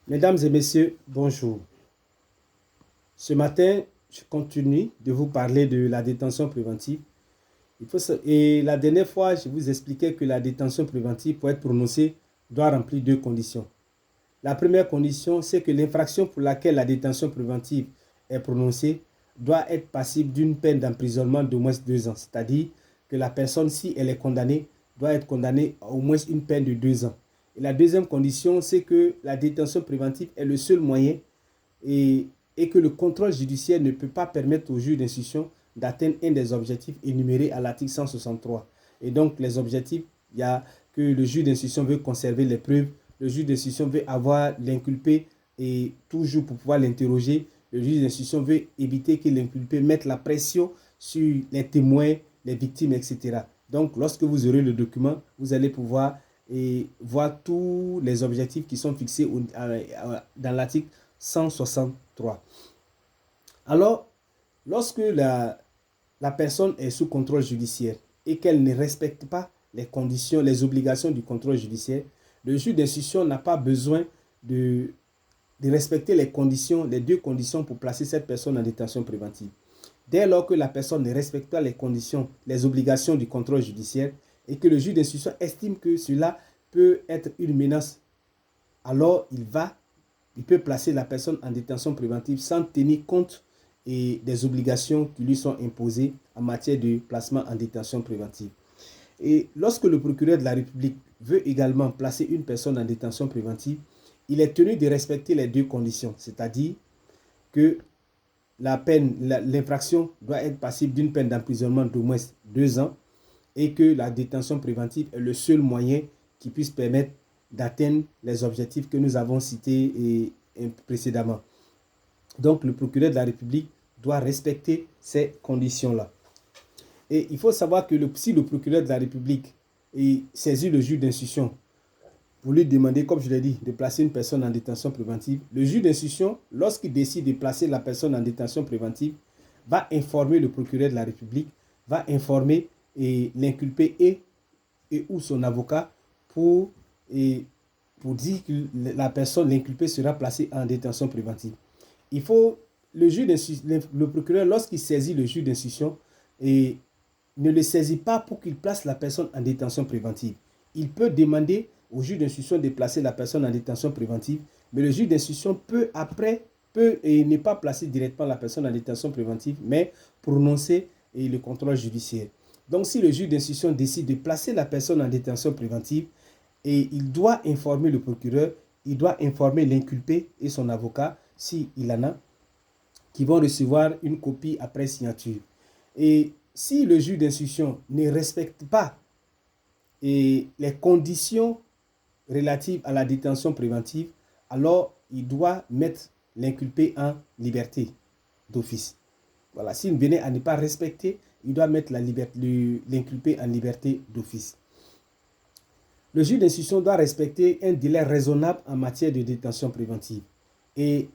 Mesdames et messieurs, bonjour. Ce matin, je continue de vous parler de la détention préventive. Et la dernière fois, je vous expliquais que la détention préventive, pour être prononcée, doit remplir deux conditions. La première condition, c'est que l'infraction pour laquelle la détention préventive est prononcée doit être passible d'une peine d'emprisonnement d'au moins 2 ans. C'est-à-dire que la personne, si elle est condamnée, doit être condamnée à au moins une peine de 2 ans. Et la deuxième condition, c'est que la détention préventive est le seul moyen et que le contrôle judiciaire ne peut pas permettre au juge d'instruction d'atteindre un des objectifs énumérés à l'article 163. Et donc, les objectifs, il y a que le juge d'instruction veut conserver les preuves, le juge d'instruction veut avoir l'inculpé et toujours pour pouvoir l'interroger, le juge d'instruction veut éviter que l'inculpé mette la pression sur les témoins, les victimes, etc. Donc, lorsque vous aurez le document, vous allez pouvoir voir tous les objectifs qui sont fixés dans l'article 163. Alors, lorsque la personne est sous contrôle judiciaire et qu'elle ne respecte pas les conditions, les obligations du contrôle judiciaire, le juge d'instruction n'a pas besoin de respecter les conditions, les deux conditions pour placer cette personne en détention préventive. Dès lors que la personne ne respecte pas les conditions, les obligations du contrôle judiciaire et que le juge d'instruction estime que cela peut être une menace, alors il peut placer la personne en détention préventive sans tenir compte des obligations qui lui sont imposées en matière de placement en détention préventive. Et lorsque le procureur de la République veut également placer une personne en détention préventive, il est tenu de respecter les deux conditions, c'est-à-dire que l'infraction doit être passible d'une peine d'emprisonnement d'au moins 2 ans et que la détention préventive est le seul moyen qui puisse permettre d'atteindre les objectifs que nous avons cités précédemment. Donc, le procureur de la République doit respecter ces conditions-là. Et il faut savoir que si le procureur de la République saisit le juge d'instruction pour lui demander, comme je l'ai dit, de placer une personne en détention préventive, le juge d'instruction, lorsqu'il décide de placer la personne en détention préventive, va informer le procureur de la République, va informer l'inculpé et ou son avocat pour dire que la personne, l'inculpé, sera placée en détention préventive. Le procureur, lorsqu'il saisit le juge d'instruction, ne le saisit pas pour qu'il place la personne en détention préventive. Il peut demander au juge d'instruction de placer la personne en détention préventive, mais le juge d'instruction peut ne pas placer directement la personne en détention préventive, mais prononcer le contrôle judiciaire. Donc, si le juge d'instruction décide de placer la personne en détention préventive, il doit informer le procureur, il doit informer l'inculpé et son avocat, s'il en a, qui vont recevoir une copie après signature. Et si le juge d'instruction ne respecte pas les conditions relatives à la détention préventive, alors il doit mettre l'inculpé en liberté d'office. Voilà, s'il venait à ne pas respecter, il doit mettre l'inculpé en liberté d'office. Le juge d'instruction doit respecter un délai raisonnable en matière de détention préventive. Et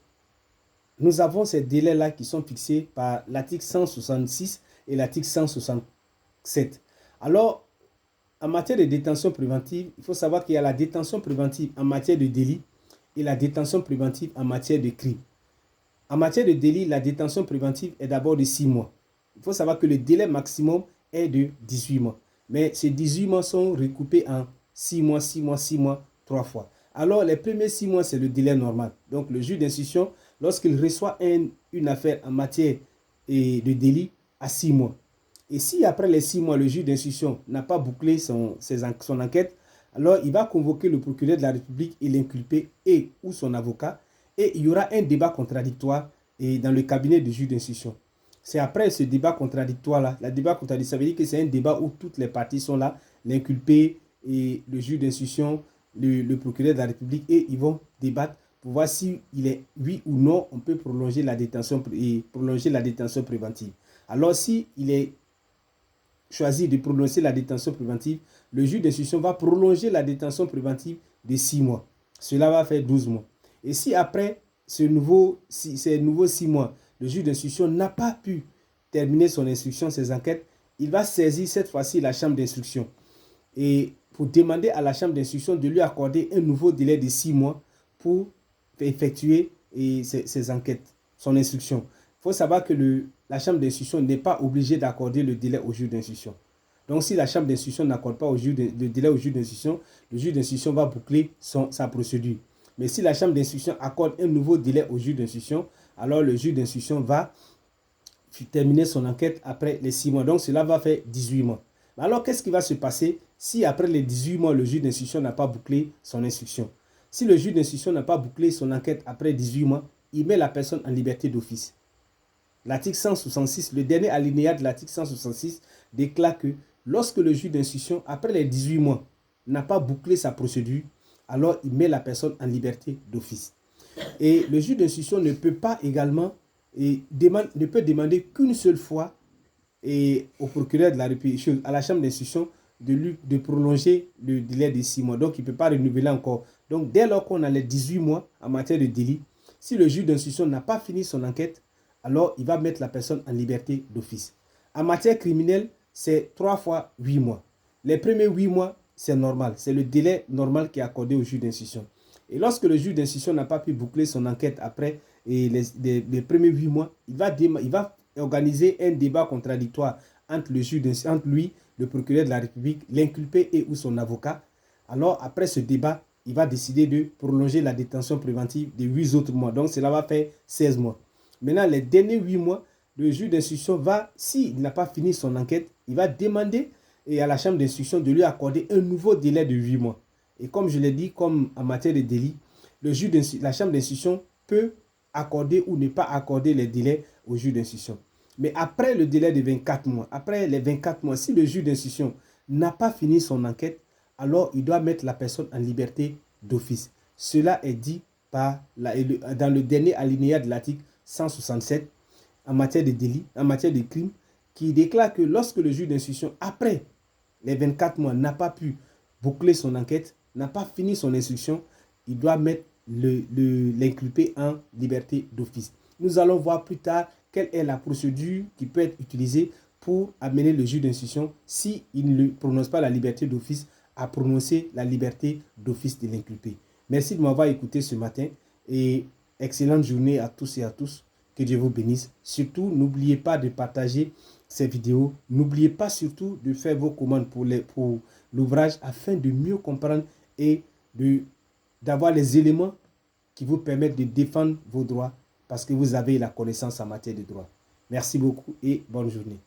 nous avons ces délais-là qui sont fixés par l'article 166 et l'article 167. Alors, en matière de détention préventive, il faut savoir qu'il y a la détention préventive en matière de délit et la détention préventive en matière de crime. En matière de délit, la détention préventive est d'abord de 6 mois. Il faut savoir que le délai maximum est de 18 mois. Mais ces 18 mois sont recoupés en 6 mois, 6 mois, 6 mois, 3 fois. Alors, les premiers 6 mois, c'est le délai normal. Donc, le juge d'instruction, lorsqu'il reçoit une affaire en matière de délit, à 6 mois. Et si après les 6 mois, le juge d'instruction n'a pas bouclé son enquête, alors il va convoquer le procureur de la République et l'inculpé et ou son avocat, et il y aura un débat contradictoire dans le cabinet du juge d'instruction. C'est après ce débat contradictoire-là, le débat contradictoire, ça veut dire que c'est un débat où toutes les parties sont là, l'inculpé et le juge d'instruction, le procureur de la République, et ils vont débattre pour voir si il est oui ou non, on peut prolonger la détention préventive. Alors, si il est choisi de prolonger la détention préventive, le juge d'instruction va prolonger la détention préventive de 6 mois. Cela va faire 12 mois. Et si après ces nouveaux 6 mois, le juge d'instruction n'a pas pu terminer son instruction, ses enquêtes, il va saisir cette fois-ci la chambre d'instruction. Et pour demander à la chambre d'instruction de lui accorder un nouveau délai de 6 mois pour effectuer ses enquêtes, son instruction. Il faut savoir que la chambre d'instruction n'est pas obligée d'accorder le délai au juge d'instruction. Donc, si la chambre d'instruction n'accorde pas le délai au juge d'instruction, le juge d'instruction va boucler sa procédure. Mais si la chambre d'instruction accorde un nouveau délai au juge d'instruction, alors le juge d'instruction va terminer son enquête après les 6 mois. Donc, cela va faire 18 mois. Alors, qu'est-ce qui va se passer si après les 18 mois, le juge d'instruction n'a pas bouclé son instruction? Si le juge d'instruction n'a pas bouclé son enquête après 18 mois, il met la personne en liberté d'office. L'article 166, le dernier alinéa de l'article 166 déclare que lorsque le juge d'instruction, après les 18 mois, n'a pas bouclé sa procédure, alors il met la personne en liberté d'office. Et le juge d'instruction ne peut pas également, ne peut demander qu'une seule fois au procureur de la République, à la chambre d'instruction, de prolonger le délai de 6 mois. Donc, il ne peut pas renouveler encore. Donc, dès lors qu'on a les 18 mois en matière de délit, si le juge d'instruction n'a pas fini son enquête, alors il va mettre la personne en liberté d'office. En matière criminelle, c'est 3 fois 8 mois. Les premiers 8 mois, c'est normal. C'est le délai normal qui est accordé au juge d'instruction. Et lorsque le juge d'instruction n'a pas pu boucler son enquête après les premiers 8 mois, il va organiser un débat contradictoire entre lui, le procureur de la République, l'inculpé et ou son avocat. Alors, après ce débat, il va décider de prolonger la détention préventive de 8 autres mois. Donc, cela va faire 16 mois. Maintenant, les derniers 8 mois, le juge d'instruction va, s'il n'a pas fini son enquête, il va demander à la chambre d'instruction de lui accorder un nouveau délai de 8 mois. Et comme je l'ai dit, comme en matière de délit, la chambre d'instruction peut accorder ou ne pas accorder les délais au juge d'instruction. Mais après le délai de 24 mois, après les 24 mois, si le juge d'instruction n'a pas fini son enquête, alors il doit mettre la personne en liberté d'office. Cela est dit dans le dernier alinéa de l'article 167 en matière de délit, en matière de crime, qui déclare que lorsque le juge d'instruction, après les 24 mois, n'a pas pu boucler son enquête, n'a pas fini son instruction, il doit mettre l'inculpé en liberté d'office. Nous allons voir plus tard quelle est la procédure qui peut être utilisée pour amener le juge d'instruction, s'il ne prononce pas la liberté d'office, à prononcer la liberté d'office de l'inculpé. Merci de m'avoir écouté ce matin et excellente journée à tous et à tous. Que Dieu vous bénisse. Surtout, n'oubliez pas de partager ces vidéos. N'oubliez pas surtout de faire vos commandes pour l'ouvrage afin de mieux comprendre et d'avoir les éléments qui vous permettent de défendre vos droits parce que vous avez la connaissance en matière de droit. Merci beaucoup et bonne journée.